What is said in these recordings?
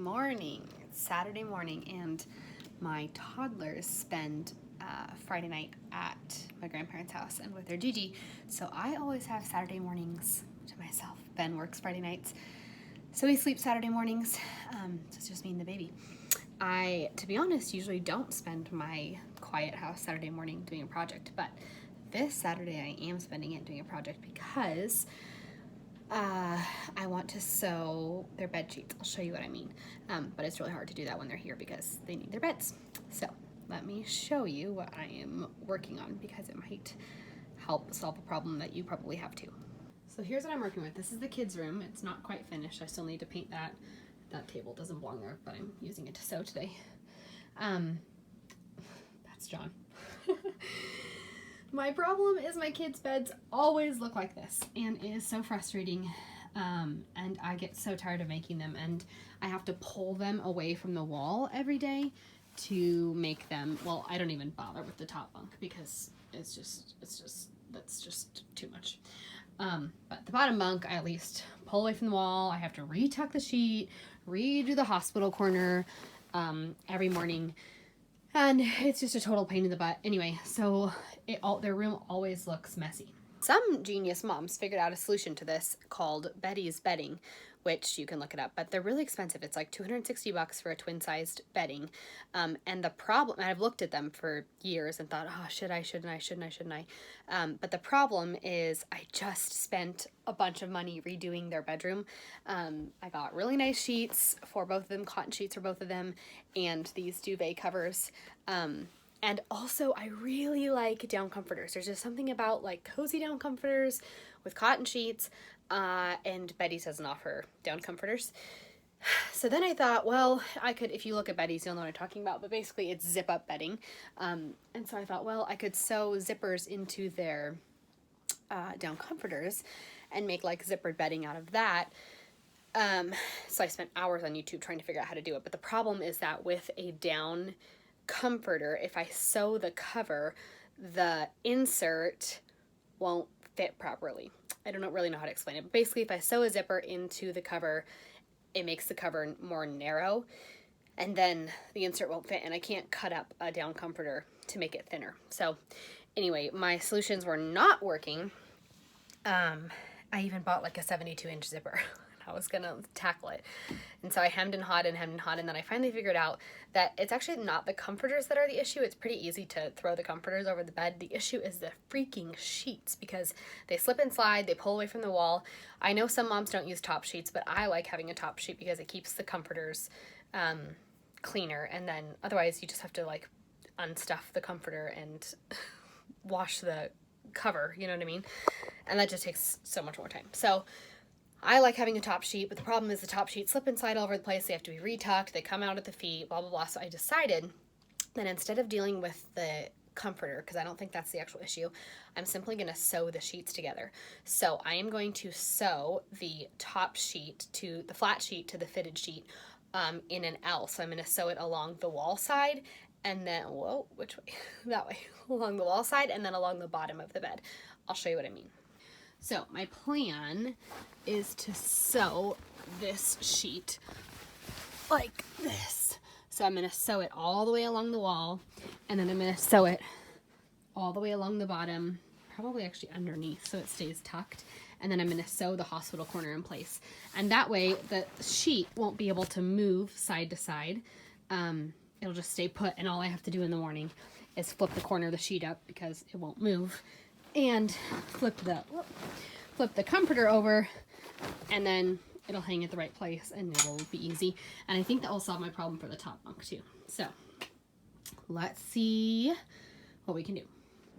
morning. It's Saturday morning, and my toddlers spend Friday night at my grandparents' house and with their Gigi. So I always have Saturday mornings to myself. Ben works Friday nights, so he sleeps Saturday mornings. So it's just me and the baby. I, to be honest, usually don't spend my quiet house Saturday morning doing a project, but this Saturday I am spending it doing a project because I want to sew their bed sheets. I'll show you what I mean. But it's really hard to do that when they're here because they need their beds. So let me show you what I am working on because it might help solve a problem that you probably have too. So here's what I'm working with. This is the kids' room. It's not quite finished. I still need to paint that. That table doesn't belong there, but I'm using it to sew today. That's John. My problem is my kids' beds always look like this, and it is so frustrating, and I get so tired of making them, and I have to pull them away from the wall every day to make them, well, I don't even bother with the top bunk because that's just too much. But the bottom bunk, I at least pull away from the wall. I have to retuck the sheet, redo the hospital corner every morning. And it's just a total pain in the butt. Anyway, so their room always looks messy. Some genius moms figured out a solution to this called Betty's bedding, which you can look it up, but they're really expensive. It's like $260 for a twin-sized bedding. And the problem, and I've looked at them for years and thought, oh, shouldn't I? But the problem is I just spent a bunch of money redoing their bedroom. I got really nice sheets for both of them, cotton sheets for both of them, and these duvet covers. And also I really like down comforters. There's just something about like cozy down comforters with cotton sheets, and Betty's doesn't offer down comforters. So then I thought, well, I could, if you look at Betty's, you'll know what I'm talking about, but basically it's zip up bedding. And so I thought, well, I could sew zippers into their down comforters and make like zippered bedding out of that. So I spent hours on YouTube trying to figure out how to do it. But the problem is that with a down comforter, if I sew the cover, the insert won't fit properly. I don't really know how to explain it, but basically if I sew a zipper into the cover, it makes the cover more narrow, and then the insert won't fit, and I can't cut up a down comforter to make it thinner. So anyway, my solutions were not working. I even bought like a 72-inch zipper. I was gonna tackle it. And so I hemmed and hawed, and then I finally figured out that it's actually not the comforters that are the issue. It's pretty easy to throw the comforters over the bed. The issue is the freaking sheets because they slip and slide, they pull away from the wall. I know some moms don't use top sheets, but I like having a top sheet because it keeps the comforters cleaner, and then otherwise you just have to like unstuff the comforter and wash the cover, you know what I mean? And that just takes so much more time. So I like having a top sheet, but the problem is the top sheet slip and slide all over the place. They have to be retucked. They come out at the feet, blah, blah, blah. So I decided that instead of dealing with the comforter, because I don't think that's the actual issue, I'm simply going to sew the sheets together. So I am going to sew the top sheet to the flat sheet to the fitted sheet in an L. So I'm going to sew it along the wall side, and then, whoa, which way? That way, along the wall side, and then along the bottom of the bed. I'll show you what I mean. So my plan is to sew this sheet like this. So I'm going to sew it all the way along the wall, and then I'm going to sew it all the way along the bottom, probably actually underneath so it stays tucked, and then I'm going to sew the hospital corner in place. And that way the sheet won't be able to move side to side. It'll just stay put, and all I have to do in the morning is flip the corner of the sheet up because it won't move, and flip the comforter over, and then it'll hang at the right place and it'll be easy. And I think that will solve my problem for the top bunk too. So let's see what we can do.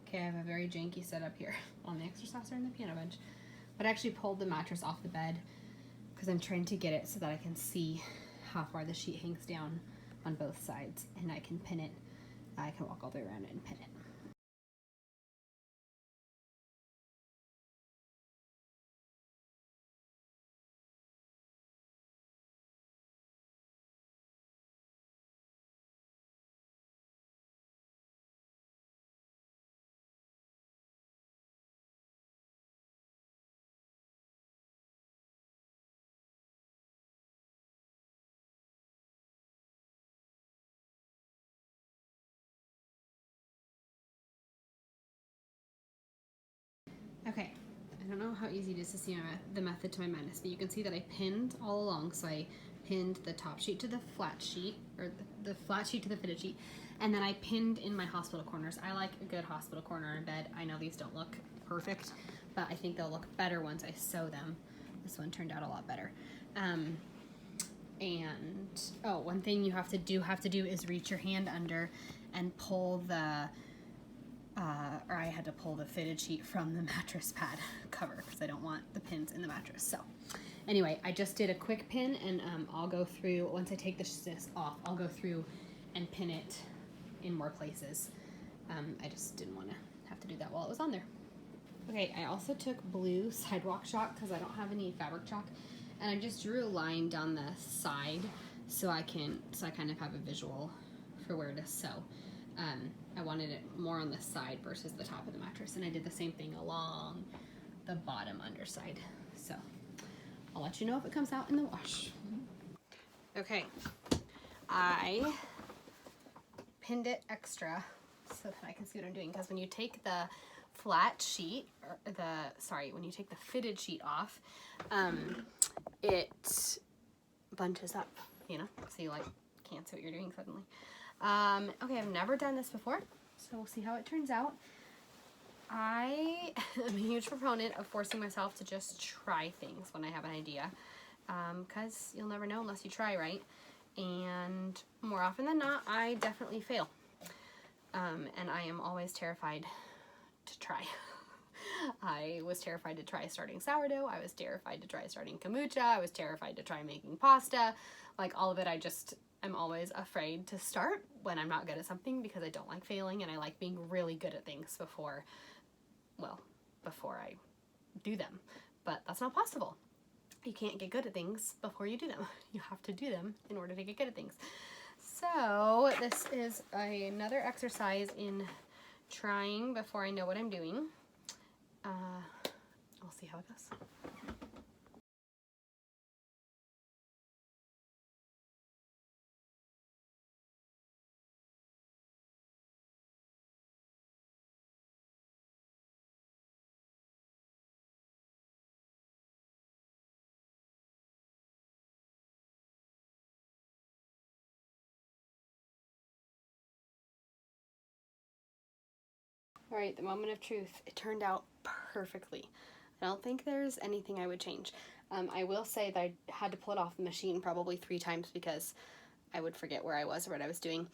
Okay, I have a very janky setup here on the exerciser and the piano bench, but I actually pulled the mattress off the bed because I'm trying to get it so that I can see how far the sheet hangs down on both sides, and I can pin it. I can walk all the way around it and pin it. Okay, I don't know how easy it is to see the method to my madness, but you can see that I pinned all along. So I pinned the top sheet to the flat sheet, or the flat sheet to the fitted sheet, and then I pinned in my hospital corners. I like a good hospital corner in bed. I know these don't look perfect, but I think they'll look better once I sew them. This one turned out a lot better. And oh, one thing you have to do is reach your hand under and pull the or I had to pull the fitted sheet from the mattress pad cover because I don't want the pins in the mattress. So anyway, I just did a quick pin, and I'll go through, once I take this off, I'll go through and pin it in more places. I just didn't want to have to do that while it was on there. Okay, I also took blue sidewalk chalk because I don't have any fabric chalk, and I just drew a line down the side so I kind of have a visual for where to sew. I wanted it more on the side versus the top of the mattress, and I did the same thing along the bottom underside. So I'll let you know if it comes out in the wash. Okay, I pinned it extra so that I can see what I'm doing, because when you take the flat sheet, or when you take the fitted sheet off, it bunches up, you know, so you like can't see what you're doing suddenly. Okay, I've never done this before, so we'll see how it turns out. I am a huge proponent of forcing myself to just try things when I have an idea, because you'll never know unless you try, right? And more often than not, I definitely fail. And I am always terrified to try. I was terrified to try starting sourdough. I was terrified to try starting kombucha. I was terrified to try making pasta. Like, all of it, I'm always afraid to start when I'm not good at something, because I don't like failing, and I like being really good at things before I do them. But that's not possible. You can't get good at things before you do them. You have to do them in order to get good at things. So this is another exercise in trying before I know what I'm doing. We'll see how it goes. All right, the moment of truth. It turned out perfectly. I don't think there's anything I would change. I will say that I had to pull it off the machine probably 3 times because I would forget where I was or what I was doing.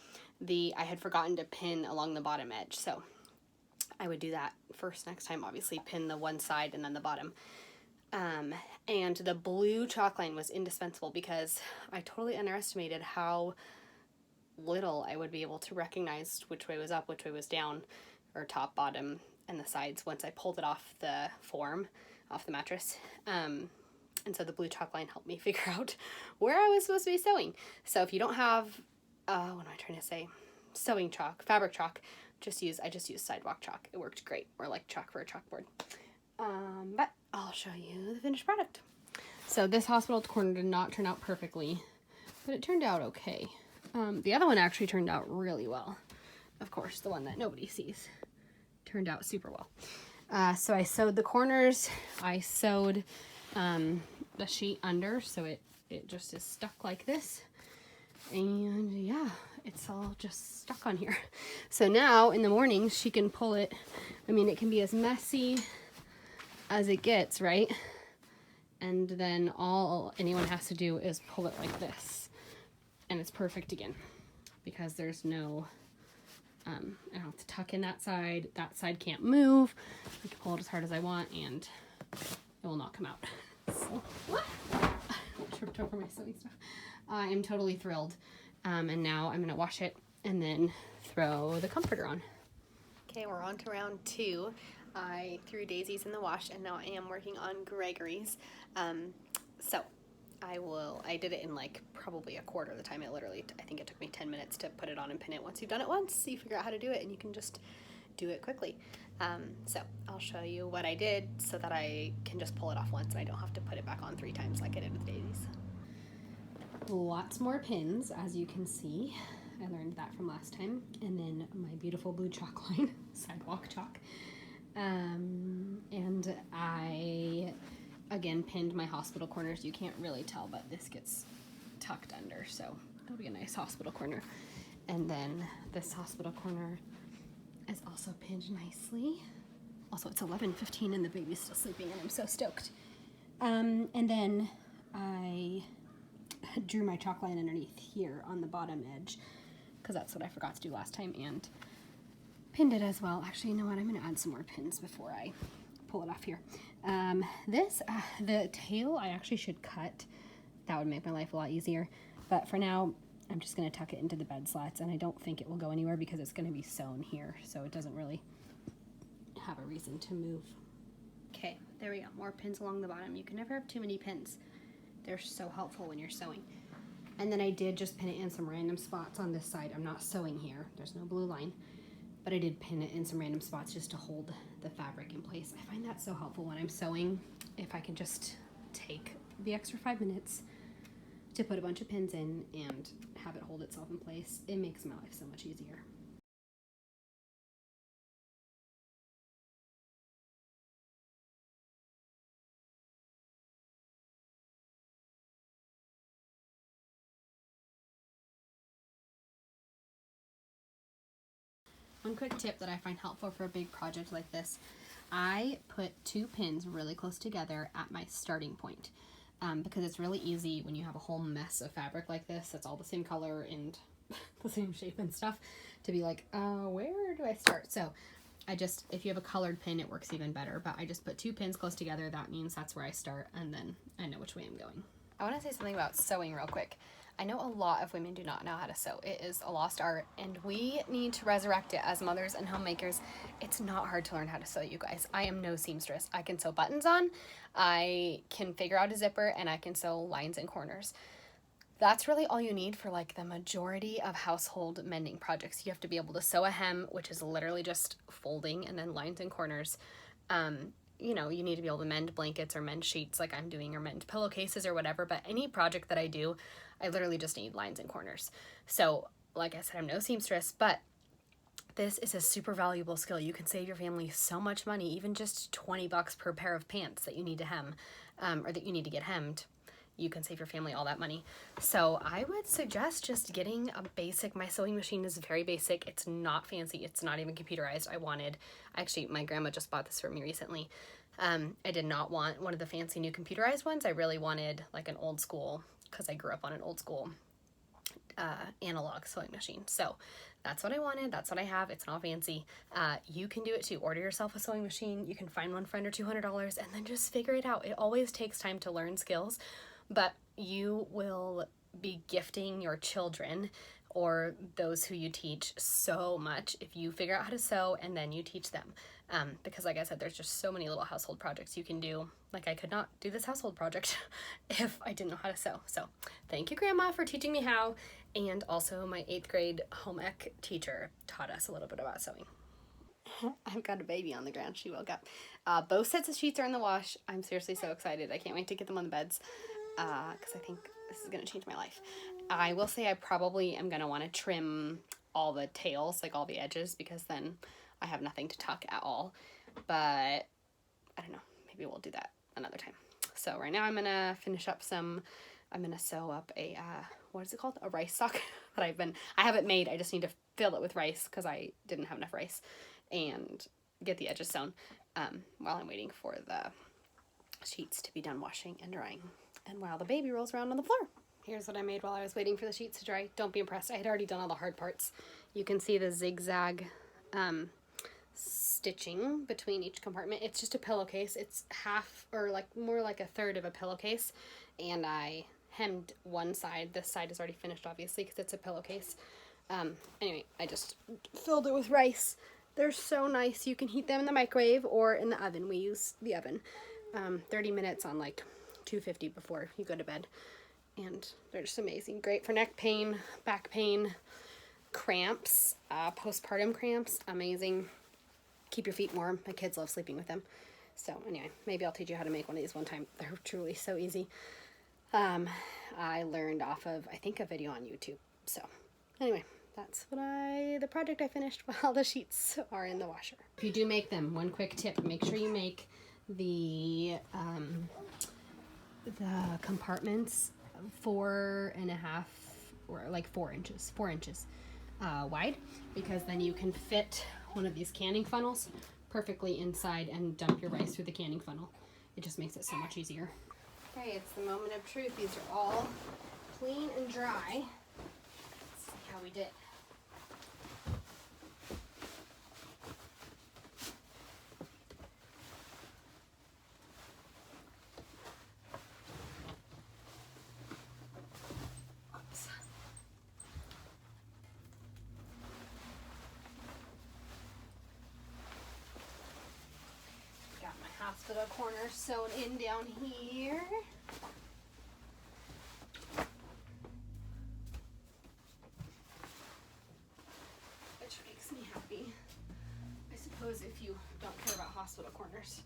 I had forgotten to pin along the bottom edge, so I would do that first next time, obviously, pin the one side and then the bottom. And the blue chalk line was indispensable because I totally underestimated how little I would be able to recognize which way was up, which way was down, or top, bottom, and the sides once I pulled it off the form, off the mattress. And so the blue chalk line helped me figure out where I was supposed to be sewing. So if you don't have, what am I trying to say? Sewing chalk, fabric chalk, I just used sidewalk chalk. It worked great, or like chalk for a chalkboard. But I'll show you the finished product. So this hospital corner did not turn out perfectly, but it turned out okay. The other one actually turned out really well. Of course, the one that nobody sees turned out super well. So I sewed the corners. I sewed the sheet under, so it just is stuck like this. And yeah, it's all just stuck on here. So now in the morning she can pull it. I mean, it can be as messy as it gets, right? And then all anyone has to do is pull it like this, and it's perfect again, because there's no I don't have to tuck in that side can't move. I can pull it as hard as I want and it will not come out. So I tripped over my sewing stuff. I am totally thrilled. And now I'm gonna wash it and then throw the comforter on. Okay, we're on to round 2. I threw Daisy's in the wash, and now I am working on Gregory's. So I did it in like probably a quarter of the time. I think it took me 10 minutes to put it on and pin it. Once you've done it once, you figure out how to do it, and you can just do it quickly. So I'll show you what I did so that I can just pull it off once and I don't have to put it back on 3 times like I did with Daisy's. Lots more pins, as you can see. I learned that from last time. And then my beautiful blue chalk line, sidewalk chalk. And I, again, pinned my hospital corners. You can't really tell, but this gets tucked under, so it'll be a nice hospital corner. And then this hospital corner is also pinned nicely. Also, it's 11:15 and the baby's still sleeping, and I'm so stoked. And then I drew my chalk line underneath here on the bottom edge, because that's what I forgot to do last time, and pinned it as well. Actually, you know what? I'm going to add some more pins before I pull it off here. The tail I actually should cut. That would make my life a lot easier. But for now, I'm just going to tuck it into the bed slats, and I don't think it will go anywhere because it's going to be sewn here, so it doesn't really have a reason to move. Okay, there we go. More pins along the bottom. You can never have too many pins. They're so helpful when you're sewing. And then I did just pin it in some random spots on this side. I'm not sewing here. There's no blue line. But I did pin it in some random spots just to hold the fabric in place. I find that so helpful when I'm sewing. If I can just take the extra 5 minutes to put a bunch of pins in and have it hold itself in place, it makes my life so much easier. One quick tip that I find helpful for a big project like this, I put 2 pins really close together at my starting point, because it's really easy when you have a whole mess of fabric like this that's all the same color and the same shape and stuff, to be like, where do I start? So if you have a colored pin, it works even better, but I just put 2 pins close together. That means that's where I start, and then I know which way I'm going. I want to say something about sewing real quick. I know a lot of women do not know how to sew. It is a lost art, and we need to resurrect it as mothers and homemakers. It's not hard to learn how to sew, you guys. I am no seamstress. I can sew buttons on, I can figure out a zipper, and I can sew lines and corners. That's really all you need for like the majority of household mending projects. You have to be able to sew a hem, which is literally just folding, and then lines and corners. You know, you need to be able to mend blankets or mend sheets like I'm doing, or mend pillowcases or whatever, but any project that I do, I literally just need lines and corners. So, like I said, I'm no seamstress, but this is a super valuable skill. You can save your family so much money, even just $20 per pair of pants that you need to hem, or that you need to get hemmed. You can save your family all that money. So I would suggest just getting a basic, my sewing machine is very basic. It's not fancy. It's not even computerized. Actually, my grandma just bought this for me recently. I did not want one of the fancy new computerized ones. I really wanted like an old school, because I grew up on an old school analog sewing machine. So that's what I wanted. That's what I have. It's not fancy. You can do it too. Order yourself a sewing machine. You can find one for under $200 and then just figure it out. It always takes time to learn skills, but you will be gifting your children or those who you teach so much if you figure out how to sew and then you teach them. Because like I said, there's just so many little household projects you can do. Like I could not do this household project if I didn't know how to sew. So thank you, Grandma, for teaching me how. And also my 8th grade home ec teacher taught us a little bit about sewing. I've got a baby on the ground. She woke up. Both sets of sheets are in the wash. I'm seriously so excited. I can't wait to get them on the beds, because I think this is going to change my life. I will say I probably am going to want to trim all the tails, like all the edges, because then I have nothing to tuck at all. But I don't know. Maybe we'll do that another time. So right now I'm going to finish up I'm going to sew up a, what is it called? A rice sock that I have it made. I just need to fill it with rice because I didn't have enough rice, and get the edges sewn while I'm waiting for the sheets to be done washing and drying, and while the baby rolls around on the floor. Here's what I made while I was waiting for the sheets to dry. Don't be impressed. I had already done all the hard parts. You can see the zigzag stitching between each compartment. It's just a pillowcase. It's half, or like more like a third of a pillowcase, and I hemmed one side. This side is already finished, obviously, because it's a pillowcase. Anyway, I just filled it with rice. They're so nice. You can heat them in the microwave or in the oven. We use the oven. 30 minutes on like 250 before you go to bed. And they're just amazing. Great for neck pain, back pain, cramps, postpartum cramps. Amazing. Keep your feet warm. My kids love sleeping with them. So anyway, maybe I'll teach you how to make one of these one time. They're truly so easy. I learned off of, I think, a video on YouTube. So anyway, that's the project I finished while the sheets are in the washer. If you do make them, one quick tip, make sure you make the compartments 4.5 or like 4 inches wide, because then you can fit one of these canning funnels perfectly inside and dump your rice through the canning funnel. It just makes it so much easier. Okay, it's the moment of truth. These are all clean and dry. Let's see how we did. Oops. Got my hospital corner sewn in down here. Which makes me happy. I suppose if you don't care about hospital corners,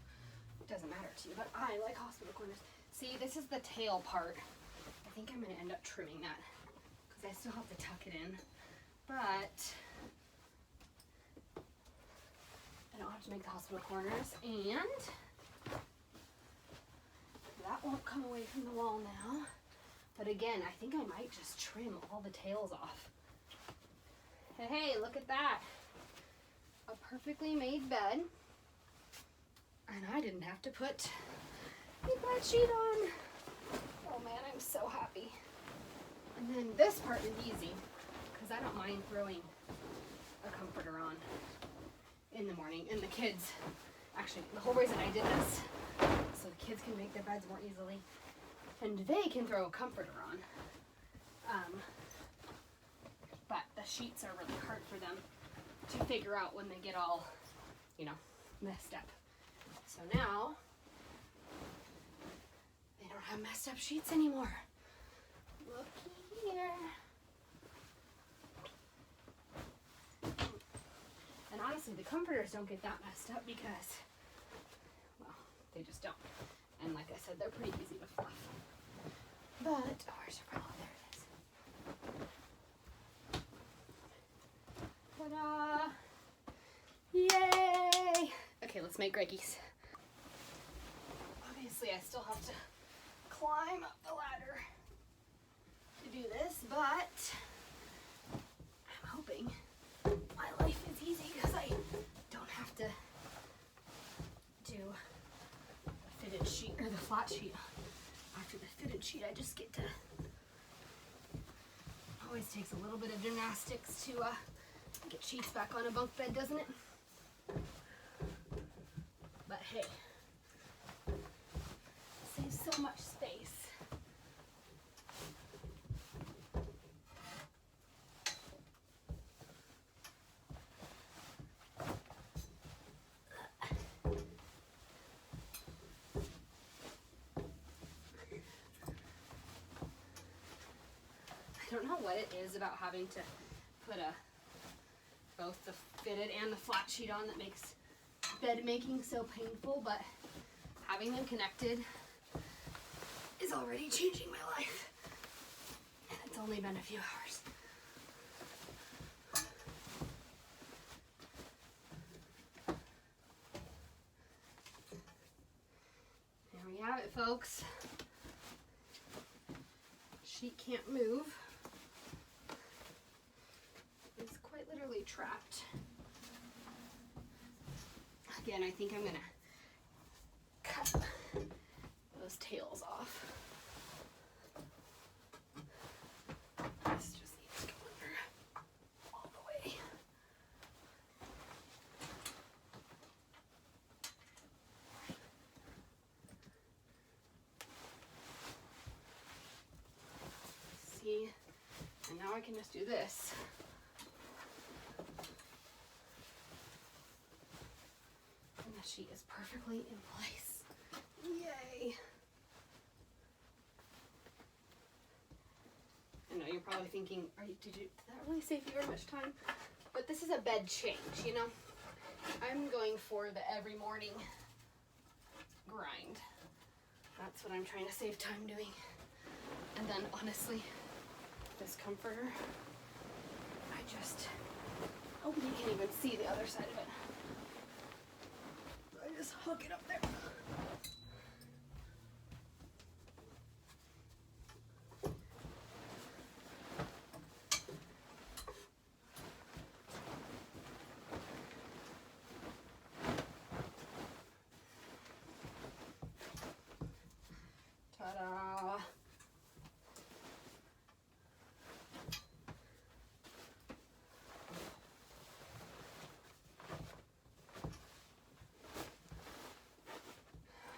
it doesn't matter to you, but I like hospital corners. See, this is the tail part. I think I'm going to end up trimming that because I still have to tuck it in, but I don't have to make the hospital corners, and that won't come away from the wall now. But again, I think I might just trim all the tails off. Hey, look at that. A perfectly made bed. And I didn't have to put the bed sheet on. Oh man, I'm so happy. And then this part is easy because I don't mind throwing a comforter on in the morning. And the kids, actually, the whole reason I did this, so the kids can make their beds more easily and they can throw a comforter on. But the sheets are really hard for them to figure out when they get all, messed up. So now, they don't have messed up sheets anymore. Look here. And honestly, the comforters don't get that messed up because, well, they just don't. And like I said, they're pretty easy to fluff. But, oh, where's your pillow? There it is. Ta-da! Yay! Okay, let's make Greggy's. Obviously, I still have to climb up the ladder to do this, but I'm hoping my life is easy because I don't have to do a fitted sheet or the flat sheet. After the fitted sheet, I just get to, always takes a little bit of gymnastics to get sheets back on a bunk bed, doesn't it? But hey, saves so much space. I don't know what it is about having to put both the fitted and the flat sheet on that makes bed making so painful, but having them connected is already changing my life. And it's only been a few hours. There we have it, folks. Sheet can't move. It's quite literally trapped. Again, I think I'm gonna cut those tails off. This just needs to go under all the way. See, and now I can just do this. The sheet is perfectly in place. Yay! I know you're probably thinking, did that really save you very much time? But this is a bed change, I'm going for the every morning grind. That's what I'm trying to save time doing. And then honestly, this comforter, I Oh, you can't even see the other side of it. I just hook it up there. Ta-da!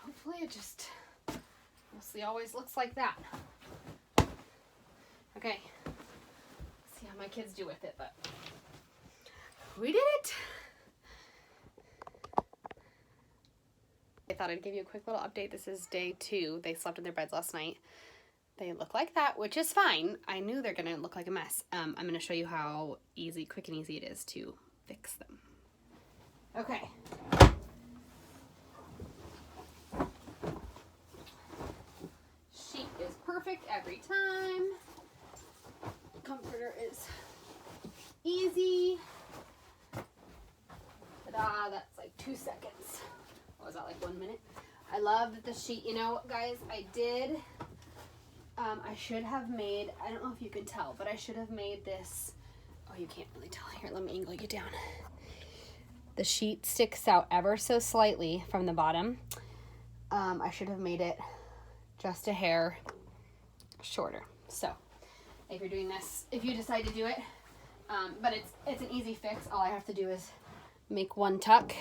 Hopefully it just mostly always looks like that. Okay, see how my kids do with it, but we did it! I thought I'd give you a quick little update. This is day 2. They slept in their beds last night. They look like that, which is fine. I knew they're gonna look like a mess. I'm gonna show you how quick and easy it is to fix them. Okay. Sheet is perfect every time. Comforter is easy. Ta-da, that's like 2 seconds. What was that, like 1 minute? I love that the sheet, you know, guys, I should have made, I don't know if you could tell, but I should have made this, oh, you can't really tell. Here, let me angle you down. The sheet sticks out ever so slightly from the bottom. I should have made it just a hair shorter. So, if you're doing this, if you decide to do it, but it's an easy fix. All I have to do is make one tuck,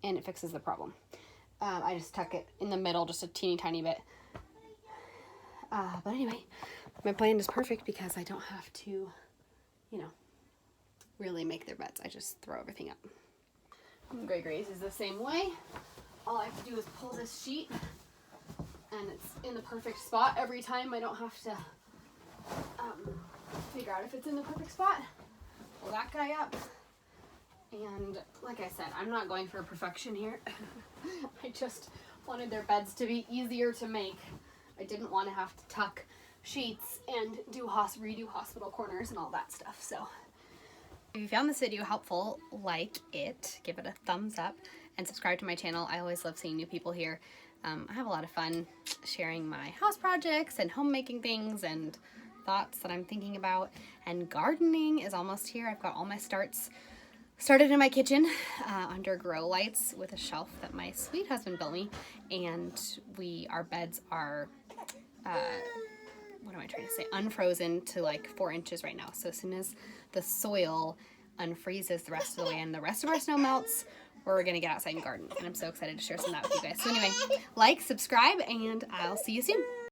and it fixes the problem. I just tuck it in the middle just a teeny tiny bit. But anyway, my plan is perfect because I don't have to, you know, really make their beds. I just throw everything up. Gregory's is the same way. All I have to do is pull this sheet and it's in the perfect spot every time. I don't have to figure out if it's in the perfect spot. Pull that guy up. And like I said, I'm not going for perfection here. I just wanted their beds to be easier to make. I didn't want to have to tuck sheets and redo hospital corners and all that stuff. So if you found this video helpful, like it, give it a thumbs up, and subscribe to my channel. I always love seeing new people here. I have a lot of fun sharing my house projects and homemaking things and thoughts that I'm thinking about. And gardening is almost here. I've got all my started in my kitchen under grow lights with a shelf that my sweet husband built me, and our beds are what am I trying to say, unfrozen to like 4 inches right now. So as soon as the soil unfreezes the rest of the way and the rest of our snow melts, we're gonna get outside and garden, and I'm so excited to share some of that with you guys. So anyway, like, subscribe, and I'll see you soon.